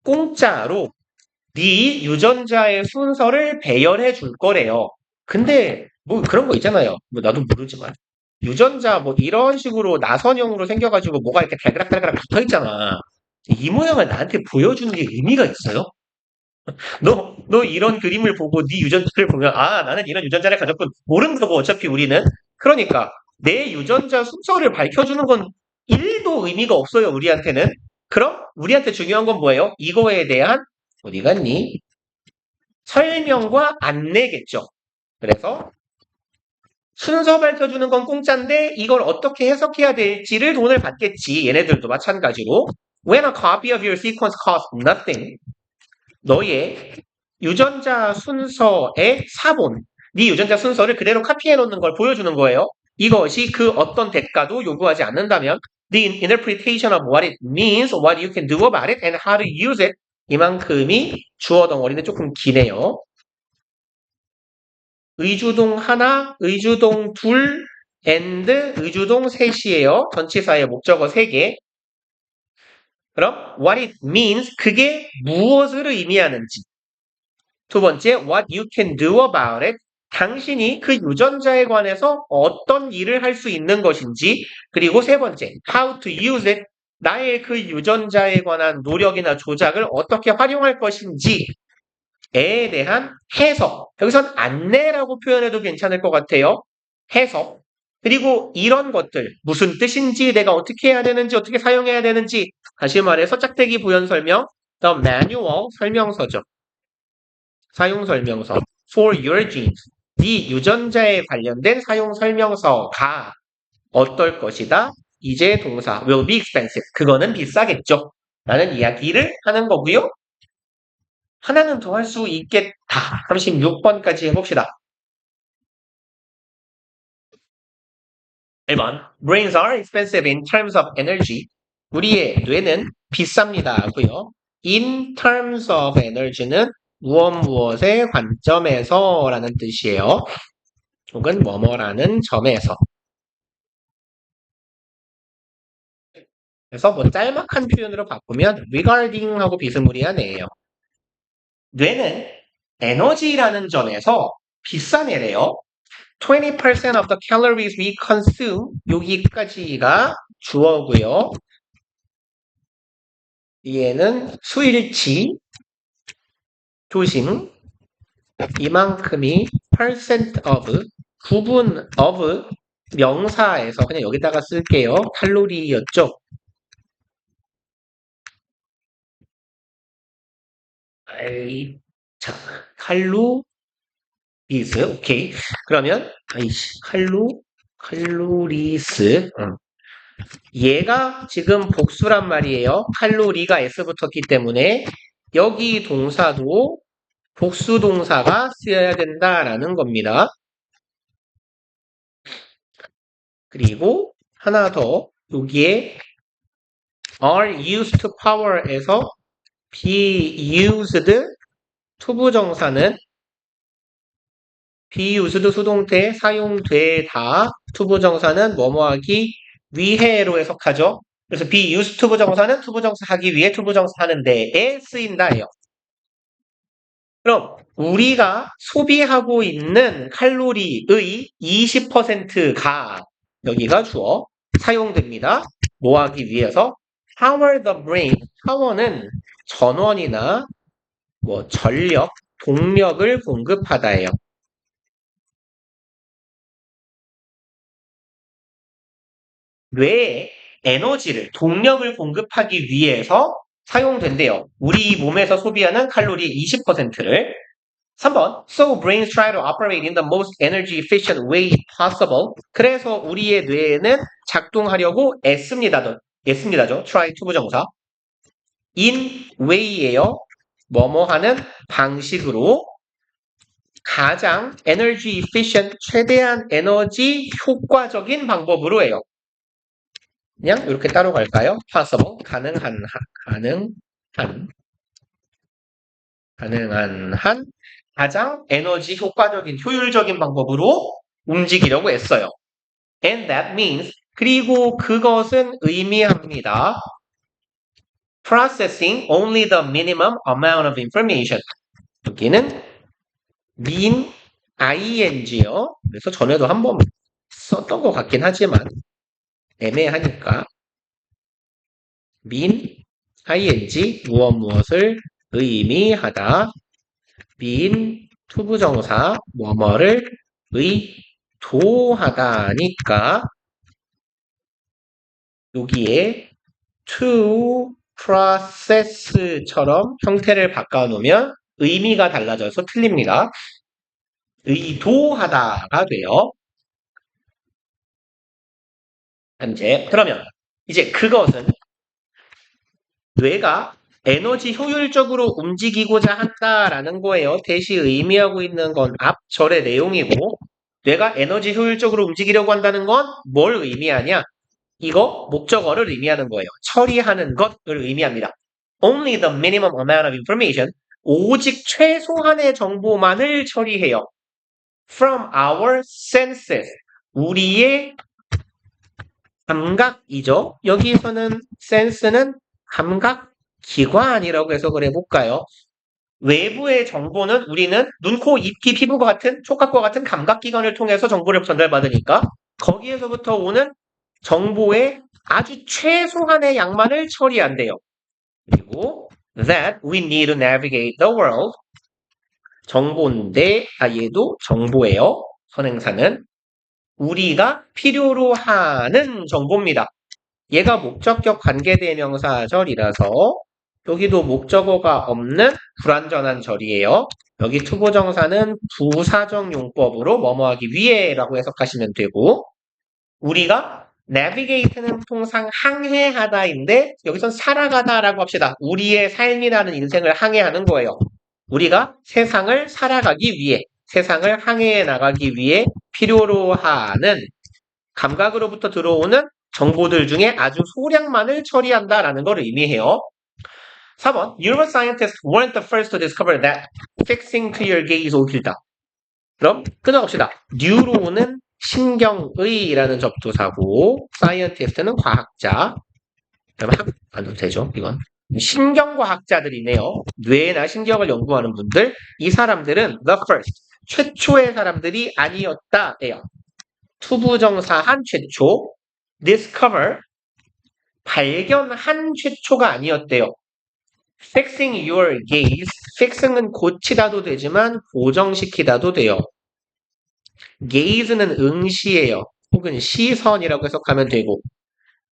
공짜로 네 유전자의 순서를 배열해 줄 거래요. 근데 뭐 그런 거 있잖아요. 뭐 나도 모르지만 유전자 뭐 이런 식으로 나선형으로 생겨가지고 뭐가 이렇게 달그락달그락 붙어 있잖아. 이 모양을 나한테 보여주는 게 의미가 있어요? 너 이런 그림을 보고 네 유전자를 보면 아 나는 이런 유전자를 가졌군 모른다고 어차피 우리는 그러니까 내 유전자 순서를 밝혀주는 건 1도 의미가 없어요 우리한테는. 그럼 우리한테 중요한 건 뭐예요? 이거에 대한 어디 갔니? 설명과 안내겠죠. 그래서 순서 밝혀주는 건 공짜인데 이걸 어떻게 해석해야 될지를 돈을 받겠지. 얘네들도 마찬가지로. When a copy of your sequence costs nothing. 너의 유전자 순서의 사본. 네 유전자 순서를 그대로 카피해 놓는 걸 보여주는 거예요. 이것이 그 어떤 대가도 요구하지 않는다면 the interpretation of what it means, what you can do about it, and how to use it. 이만큼이 주어 덩어리는 조금 기네요. 의주동 하나, 의주동 둘, and 의주동 셋이에요. 전치사의 목적어 3개. 그럼 what it means, 그게 무엇을 의미하는지. 두 번째, what you can do about it. 당신이 그 유전자에 관해서 어떤 일을 할 수 있는 것인지. 그리고 세 번째, how to use it. 나의 그 유전자에 관한 노력이나 조작을 어떻게 활용할 것인지에 대한 해석. 여기선 안내라고 표현해도 괜찮을 것 같아요. 해석. 그리고 이런 것들, 무슨 뜻인지, 내가 어떻게 해야 되는지, 어떻게 사용해야 되는지. 다시 말해서 짝대기 부연 설명, the manual 설명서죠. 사용 설명서. For your genes. 네 유전자에 관련된 사용 설명서가 어떨 것이다. 이제 동사 will be expensive. 그거는 비싸겠죠. 라는 이야기를 하는 거고요. 하나는 더 할 수 있겠다. 36번까지 해봅시다. 1번. Brains are expensive in terms of energy. 우리의 뇌는 비쌉니다. 하고요. In terms of energy는 무엇의 관점에서 라는 뜻이에요. 혹은 뭐뭐라는 점에서. 그래서 뭐 짤막한 표현으로 바꾸면 regarding 하고 비스무리한 애예요. 뇌는 에너지라는 점에서 비싼 애래요. 20% of the calories we consume. 여기까지가 주어고요. 얘는 수일치, 조심, 이만큼이 percent of, 구분 of 명사에서 그냥 여기다가 쓸게요. 칼로리였죠. 자, 칼로리스, 오케이. 그러면 칼로리스. 얘가 지금 복수란 말이에요. 칼로리가 S 붙었기 때문에 여기 동사도 복수 동사가 쓰여야 된다라는 겁니다. 그리고 하나 더, 여기에 are used to power에서 be used 투부정사는 be used 수동태 사용되다, 투부정사는 뭐뭐하기 위해로 해석하죠. 그래서 be used 투부정사는 투부정사 하기 위해 투부정사 하는 데에 쓰인다예요. 그럼 우리가 소비하고 있는 칼로리의 20%가 여기가 주어 사용됩니다. 뭐 하기 위해서? Power the brain. 파워는 전원이나 뭐 전력, 동력을 공급하다예요. 뇌에 에너지를, 동력을 공급하기 위해서 사용된대요. 우리 몸에서 소비하는 칼로리 20%를. 3번. So brains try to operate in the most energy efficient way possible. 그래서 우리의 뇌에는 작동하려고 애씁니다죠. try 투부정사. in way예요. 뭐뭐 하는 방식으로 가장 energy efficient, 최대한 에너지 효과적인 방법으로 해요. 그냥 이렇게 따로 갈까요? possible, 가능한 가장 에너지 효과적인, 효율적인 방법으로 움직이려고 했어요. And that means, 그리고 그것은 의미합니다. Processing only the minimum amount of information. 여기는 mean, ing요. 그래서 전에도 한번 썼던 것 같긴 하지만 애매하니까 mean, ing, 무엇을 의미하다. mean, 투부정사, 뭐뭐를 의도하다니까 여기에 to process처럼 형태를 바꿔놓으면 의미가 달라져서 틀립니다. 의도하다가 돼요. 현재. 그러면 이제 그것은 뇌가 에너지 효율적으로 움직이고자 한다라는 거예요. 대시 의미하고 있는 건 앞 절의 내용이고, 뇌가 에너지 효율적으로 움직이려고 한다는 건 뭘 의미하냐? 이거 목적어를 의미하는 거예요. 처리하는 것을 의미합니다. Only the minimum amount of information, 오직 최소한의 정보만을 처리해요. From our senses, 우리의 감각이죠. 여기서는 sense는 감각 기관이라고 해석을 해볼까요? 외부의 정보는 우리는 눈, 코, 입, 귀, 피부와 같은 촉각과 같은 감각기관을 통해서 정보를 전달받으니까 거기에서부터 오는 정보의 아주 최소한의 양만을 처리한대요. 그리고 that we need to navigate the world, 정보인데 얘도 정보예요. 선행사는 우리가 필요로 하는 정보입니다. 얘가 목적격 관계대명사절이라서 여기도 목적어가 없는 불완전한 절이에요. 여기 투부정사는 부사적 용법으로 뭐뭐하기 위해라고 해석하시면 되고, 우리가 navigate는 통상 항해하다인데 여기선 살아가다라고 합시다. 우리의 삶이라는 인생을 항해하는 거예요. 우리가 세상을 살아가기 위해, 세상을 항해해 나가기 위해 필요로 하는 감각으로부터 들어오는 정보들 중에 아주 소량만을 처리한다라는 걸 의미해요. 4번, neuroscientists weren't the first to discover that fixing clear gaze 오길다. 그럼 끊어갑시다. 뉴로는 신경의라는 접두사고, scientist는 과학자. 그럼 안 해도 되죠, 이건. 신경과학자들이네요. 뇌나 신경을 연구하는 분들. 이 사람들은 the first, 최초의 사람들이 아니었다예요. 투부정사한 최초, discover, 발견한 최초가 아니었대요. fixing your gaze, fixing은 고치다도 되지만 고정시키다도 돼요. gaze는 응시예요. 혹은 시선이라고 해석하면 되고,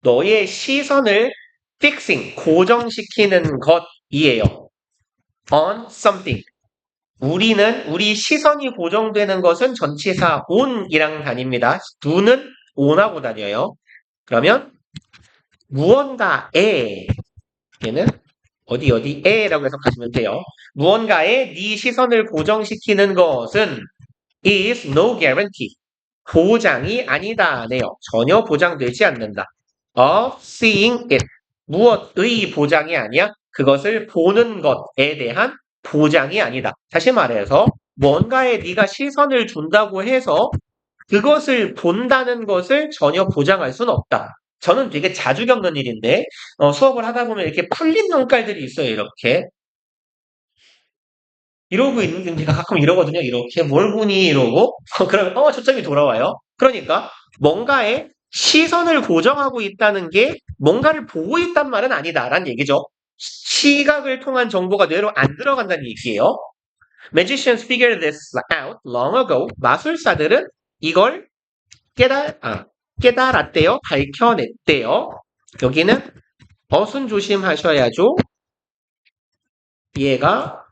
너의 시선을 fixing, 고정시키는 것이에요. on something. 우리 시선이 고정되는 것은 전치사 on이랑 다닙니다. do는 on하고 다녀요. 그러면 무언가에, 얘는 어디에라고 해석하시면 돼요. 무언가에 네 시선을 고정시키는 것은 is no guarantee. 보장이 아니다네요. 전혀 보장되지 않는다. of seeing it. 무엇의 보장이 아니야? 그것을 보는 것에 대한 보장이 아니다. 다시 말해서 뭔가에 네가 시선을 준다고 해서 그것을 본다는 것을 전혀 보장할 수는 없다. 저는 되게 자주 겪는 일인데 수업을 하다 보면 이렇게 풀린 눈깔들이 있어요. 이렇게. 이러고 있는 게 제가 가끔 이러거든요. 이렇게 뭘 보니 이러고 그러면 초점이 돌아와요. 그러니까 뭔가에 시선을 고정하고 있다는 게 뭔가를 보고 있단 말은 아니다라는 얘기죠. 시각을 통한 정보가 뇌로 안 들어간다는 얘기예요. Magicians figured this out long ago. 마술사들은 이걸 깨달았대요. 밝혀냈대요. 여기는 어순 조심하셔야죠. 얘가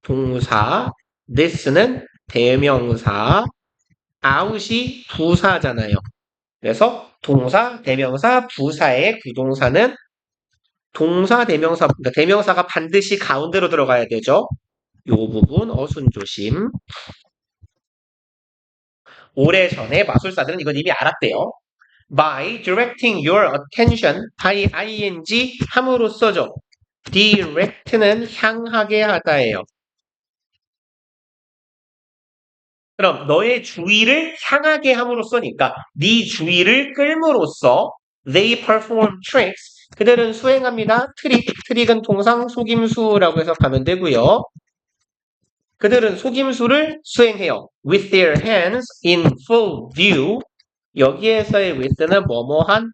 동사, this는 대명사, out이 부사잖아요. 그래서 동사, 대명사, 부사의 구동사는 동사, 대명사, 그러니까 대명사가 반드시 가운데로 들어가야 되죠. 이 부분 어순 조심. 오래전에 마술사들은 이건 이미 알았대요. By directing your attention, by ing 함으로써죠. direct는 향하게 하다예요. 그럼 너의 주의를 향하게 함으로써니까 네 주의를 끌므로써 they perform tricks. 그들은 수행합니다. 트릭은 통상 속임수라고 해석하면 되고요. 그들은 속임수를 수행해요. with their hands in full view. 여기에서의 with는 뭐뭐한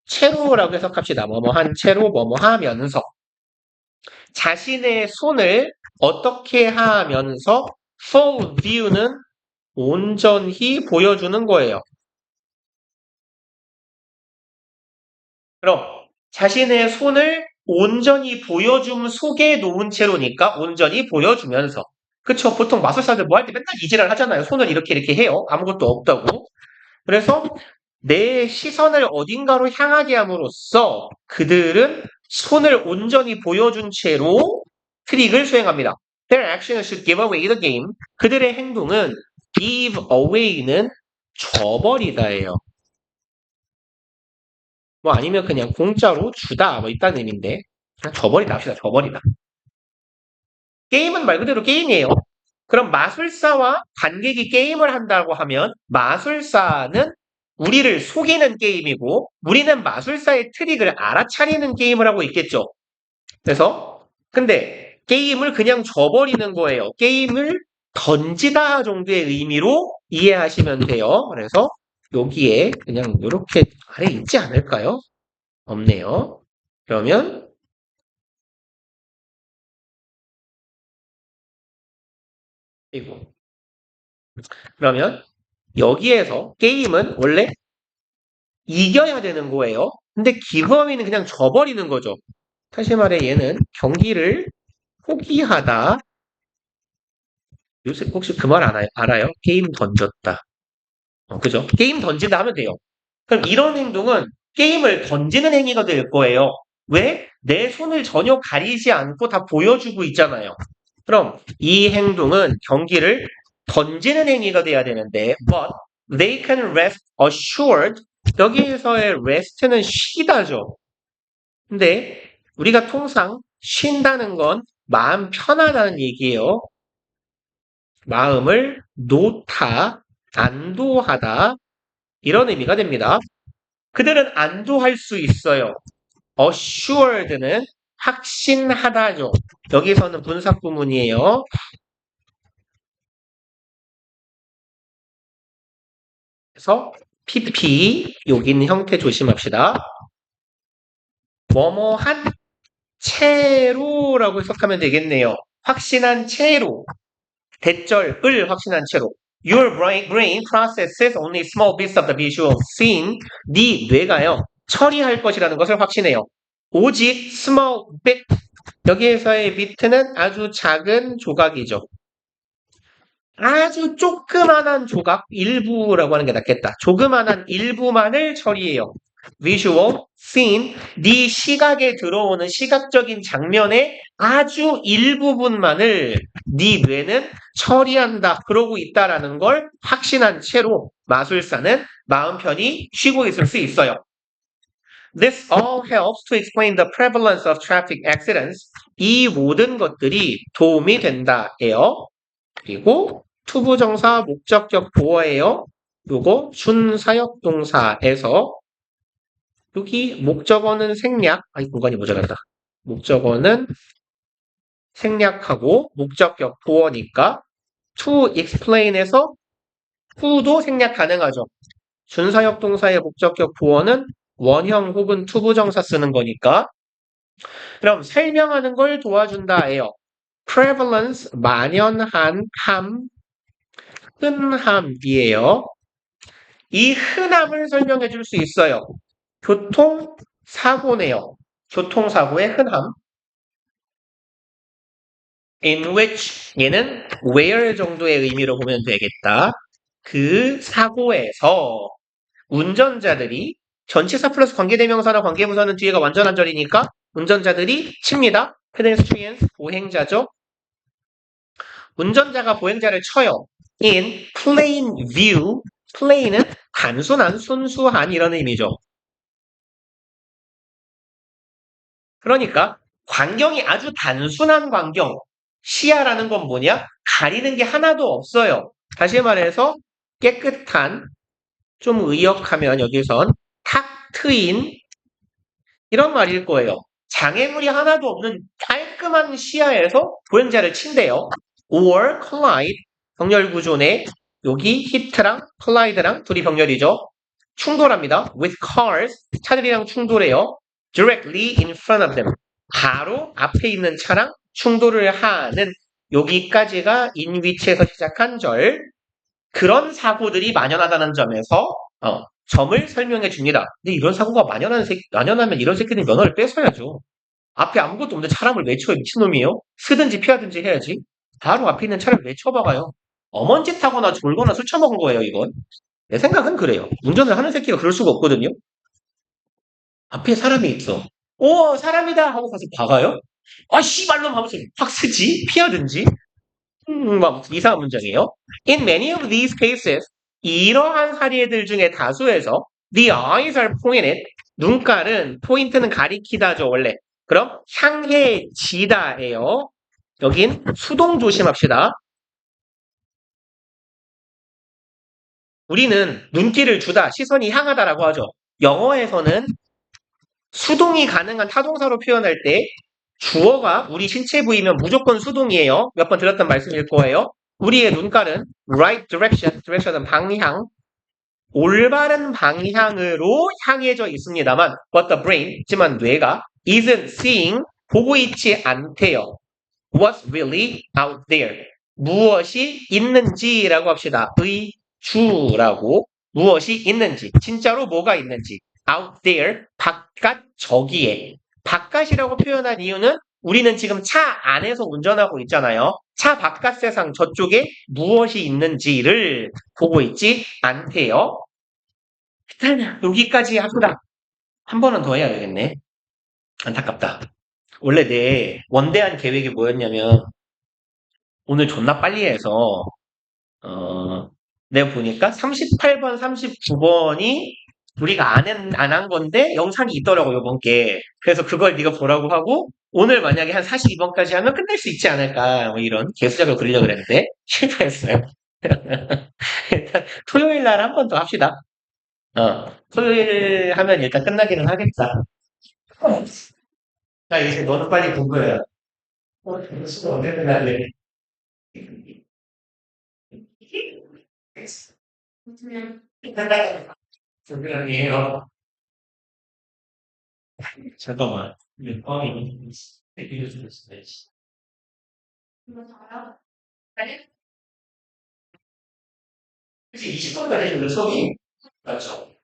채로라고 해석합시다. 뭐뭐한 채로 뭐뭐하면서. 자신의 손을 어떻게 하면서 full view는 온전히 보여주는 거예요. 그럼 자신의 손을 온전히 보여줌 속에 놓은 채로니까 온전히 보여주면서. 그쵸? 보통 마술사들 뭐 할 때 맨날 이지랄 하잖아요. 손을 이렇게 해요. 아무것도 없다고. 그래서 내 시선을 어딘가로 향하게 함으로써 그들은 손을 온전히 보여준 채로 트릭을 수행합니다. Their actions should give away the game. 그들의 행동은 give away는 줘버리다예요. 뭐 아니면 그냥 공짜로 주다 뭐 있다는 의미인데 그냥 줘버리다 합시다. 줘버리다. 게임은 말 그대로 게임이에요. 그럼 마술사와 관객이 게임을 한다고 하면 마술사는 우리를 속이는 게임이고 우리는 마술사의 트릭을 알아차리는 게임을 하고 있겠죠. 그래서 근데 게임을 그냥 줘버리는 거예요. 게임을 던지다 정도의 의미로 이해하시면 돼요. 그래서 여기에 그냥 이렇게 아래 있지 않을까요? 없네요. 그러면 이거 그러면 여기에서 게임은 원래 이겨야 되는 거예요. 근데 기브어웨이는 그냥 져버리는 거죠. 다시 말해 얘는 경기를 포기하다. 요새 혹시 그 말 알아요? 게임 던졌다. 그죠? 게임 던진다 하면 돼요. 그럼 이런 행동은 게임을 던지는 행위가 될 거예요. 왜? 내 손을 전혀 가리지 않고 다 보여주고 있잖아요. 그럼 이 행동은 경기를 던지는 행위가 돼야 되는데 but they can rest assured 여기에서의 rest는 쉬다죠. 근데 우리가 통상 쉰다는 건 마음 편안한 얘기예요. 마음을 놓다, 안도하다 이런 의미가 됩니다. 그들은 안도할 수 있어요. assured는 확신하다죠. 여기서는 분사구문이에요. 그래서 PP 여기 있는 형태 조심합시다. 뭐뭐한 채로라고 해석하면 되겠네요. 확신한 채로. 대절을 확신한 채로. Your brain processes only small bits of the visual scene. 네 뇌가요. 처리할 것이라는 것을 확신해요. 오직 small bit. 여기에서의 bit는 아주 작은 조각이죠. 아주 조그만한 조각, 일부라고 하는 게 낫겠다. 조그만한 일부만을 처리해요. visual, scene, 네 시각에 들어오는 시각적인 장면의 아주 일부분만을 네 뇌는 처리한다, 그러고 있다라는 걸 확신한 채로 마술사는 마음 편히 쉬고 있을 수 있어요. This all helps to explain the prevalence of traffic accidents. 이 모든 것들이 도움이 된다예요. 그리고 투부정사 목적격 보어예요. 요거 준사역 동사에서 여기 목적어는 생략, 공간이 모자란다. 목적어는 생략하고 목적격 보어니까 to explain에서 who도 생략 가능하죠. 준사역 동사의 목적격 보어는 원형 혹은 투부정사 쓰는 거니까. 그럼 설명하는 걸 도와준다예요. prevalence 만연한 함, 흔함이에요. 이 흔함을 설명해 줄 수 있어요. 교통사고네요. 교통사고의 흔함. in which 얘는 where 정도의 의미로 보면 되겠다. 그 사고에서 운전자들이 전치사 플러스 관계대명사나 관계부사는 뒤에가 완전한 절이니까 운전자들이 칩니다. pedestrians 보행자죠. 운전자가 보행자를 쳐요. in plain view plain은 단순한, 순수한 이런 의미죠. 그러니까 광경이 아주 단순한 광경. 시야라는 건 뭐냐? 가리는 게 하나도 없어요. 다시 말해서 깨끗한, 좀 의역하면 여기선 탁 트인 이런 말일 거예요. 장애물이 하나도 없는 깔끔한 시야에서 보행자를 친대요. or collide 병렬 구조네. 여기 hit랑 collide랑 둘이 병렬이죠. 충돌합니다. with cars 차들이랑 충돌해요. directly in front of them 바로 앞에 있는 차랑 충돌을 하는 여기까지가 in which에서 시작한 절. 그런 사고들이 만연하다는 점에서 점을 설명해 줍니다. 근데 이런 사고가 만연하면 이런 새끼들 면허를 뺏어야죠. 앞에 아무것도 없는 사람을 왜 쳐요? 미친놈이에요? 쓰든지 피하든지 해야지. 바로 앞에 있는 차를 왜 쳐박아요? 어먼지 타거나 졸거나 술 처먹은 거예요, 이건. 내 생각은 그래요. 운전을 하는 새끼가 그럴 수가 없거든요. 앞에 사람이 있어. 오, 사람이다! 하고 가서 박아요? 아, 씨발놈 하면서 확 쓰지? 피하든지? 막 이상한 문장이에요. In many of these cases, 이러한 사례들 중에 다수에서 the eyes are pointed, 눈깔은 포인트는 가리키다죠 원래. 그럼 향해지다예요. 여긴 수동 조심합시다. 우리는 눈길을 주다, 시선이 향하다라고 하죠. 영어에서는 수동이 가능한 타동사로 표현할 때 주어가 우리 신체 부위면 무조건 수동이에요. 몇 번 들었던 말씀일 거예요. 우리의 눈깔은 right direction, direction은 방향, 올바른 방향으로 향해져 있습니다만, but the brain, 하지만 뇌가 isn't seeing, 보고 있지 않대요. What's really out there? 무엇이 있는지라고 합시다. 의주라고 무엇이 있는지, 진짜로 뭐가 있는지. Out there, 바깥 저기에. 바깥이라고 표현한 이유는 우리는 지금 차 안에서 운전하고 있잖아요. 차 바깥 세상 저쪽에 무엇이 있는지를 보고 있지 않대요. 일단 여기까지 합시다. 한 번은 더 해야 되겠네. 안타깝다. 원래 내 원대한 계획이 뭐였냐면 오늘 존나 빨리 해서 내가 보니까 38번, 39번이 우리가 안 한 건데 영상이 있더라고 요번 게. 그래서 그걸 네가 보라고 하고 오늘 만약에 한 42번까지 하면 끝낼 수 있지 않을까 뭐 이런 개수작을 그리려고 그랬는데 실패했어요. 일단 토요일 날 한 번 더 합시다. 토요일 하면 일단 끝나기는 하겠다. 자, 이제 너는 빨리 공부해라. 수업 언제 끝날래? 불편해요. 잠깐만. 이게 뻥이 이거 좀 있어. 그치, 20분까지 했는데 수업이 맞죠?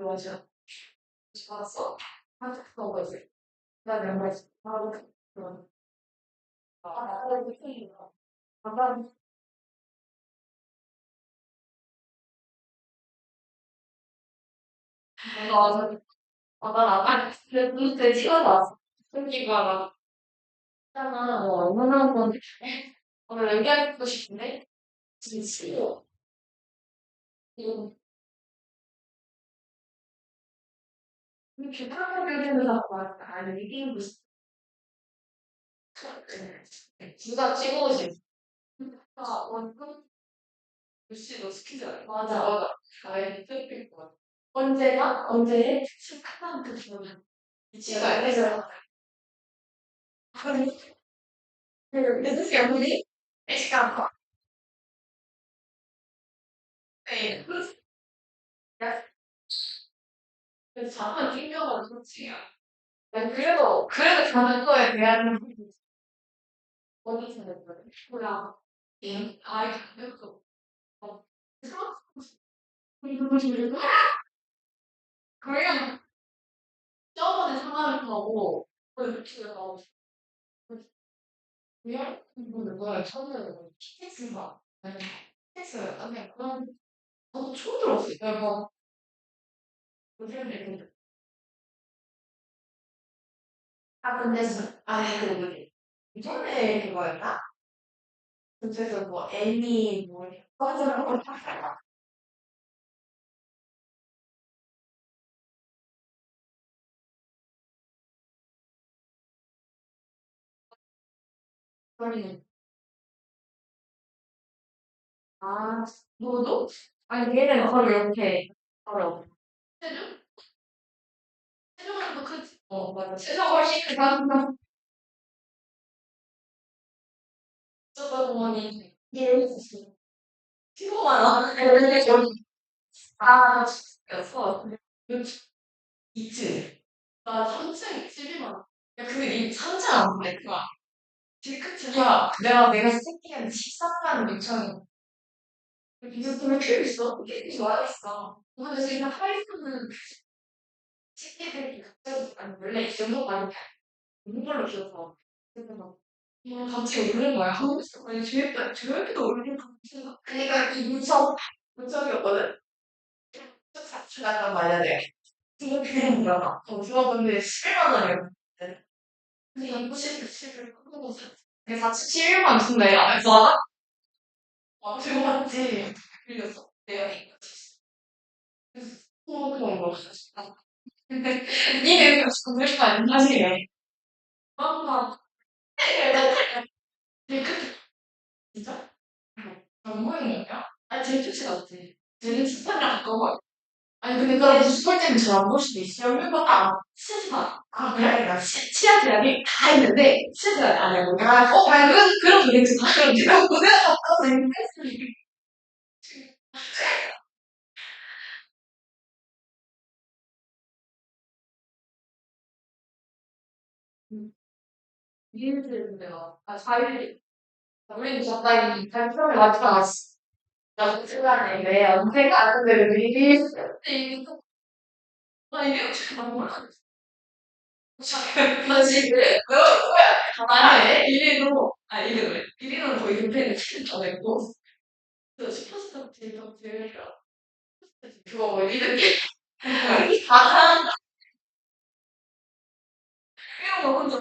맞아. 봤어. 한국 거지. 나 명말 바로 그런. 아, 나 무슨 아까 내가 난 아까 근데 찍어서 왔어. 손님과 있잖아. 얼마나 한번 오늘 얘기하고 싶은데 진짜 싫어. 이거 이렇게 타고들는 사고 아니 이기고 싶어. 누가 찍어오지? 아, 원금 글씨 너 스키즈 아니야? 맞아. 맞아. 나의 셀필 거야. 언제가? 언제? 카카오톡 보면. 미치가 알겠어. 아니, 무슨 연분이? 시간 봐. 네. 그래서 잠깐 튕겨가지고 솔직히야. 난 그래도 가는 거에 대한 어디서 냈거든? 뭐야. 아이, 가볍고. 어. 그냥 저번에 상하를 가고, 유튜브에 나오고, 그냥, 뭐야, 처음에 키텍스인가? 아니, 키텍스였다. 그냥, 나도 처음 들었어. 내가, 요즘 얘기 근데, 아니, 이전에 그거였나? 그래서 뭐, 애니, 뭐, 꺼져라고 소리는. 아, 너도? 아니, 얘는 서로 이렇게, 서로. 체중? 체중은 더 크지? 맞아. 체중 훨씬 크다. 어쩌다 보니, 이게, 15만 원. 아, 였어. 이츠. 나 3층 12만 원. 야, 근데 이 3층 안 보내, 그거. 디크트가 내가 새끼한 13만 6천 원. 이거 보면 필요 있어? 이게 좋아했어. 근데 지금 하이스는 새끼들이 갑자기, 아니, 원래 이 정도 많이 있는 걸로 기억하고. 그래서 막, 갑자기 오른 거야. 하면서. 아니, 저렇게도 오르는 거 같아. 그러니까 이 문성이었거든? 사출하단 말이야, 내가. 지금 그냥 뭐야. 중학원데 11만 원이었거든. 근데 이거 실을 끄고 샀어. 그래서 11만 원 준대. 그래서 알아? 들고 갔지. 빌렸어. 내가 이거. 그래서 그런 거. 근데 니네 여기 건물이 안 사시네. 엄마. 되게 크게. 진짜? 전문이야? 아니, 제일 좋지 같지. 제일 스타일이 가까워. 아니, 근데 그럼 무슨 때문에 잘안 볼 수도 있어. 연결보다 치지 마. 아, 그래? 나 치아제약이 다 있는데, 치아제약이 안 해고. 아니, 그런 얘기 다 그런 내가 내가 가까워서 얘기했으니까. 이해를 내가. 우리는 적당히 발표를 마지막 왔어. 나 시간에 왜 언제가 안 되는 일이 이게 어떻게 난 몰라. 나 지금 너 가만히 해. 1위는 거의 은퇴는 시킨 전했고 슈퍼스타 제일 그거 뭐 이렇게 다 이런 거 혼자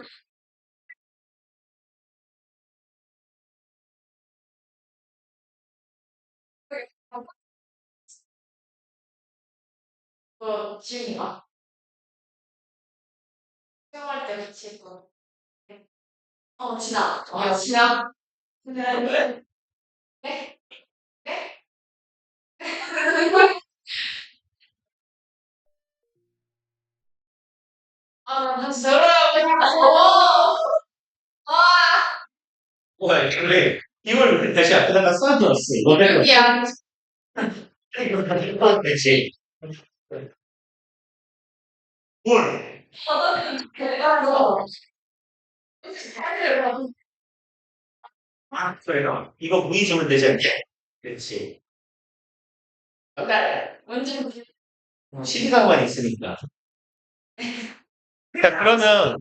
지훈이가 수영할 때 같이 지나 지나 근데 네? 네? 다시 돌아오고 와, 그래. 이걸 다시 앞에다가 써놨어. 이거를. 여기야 이거 다시 써놨지. 뭘? 그래서 아, 그래요? 이거 문의 주면 되지 않게? 그렇지. 그러니까 문제 시비상관이 있으니까. 자, 그러면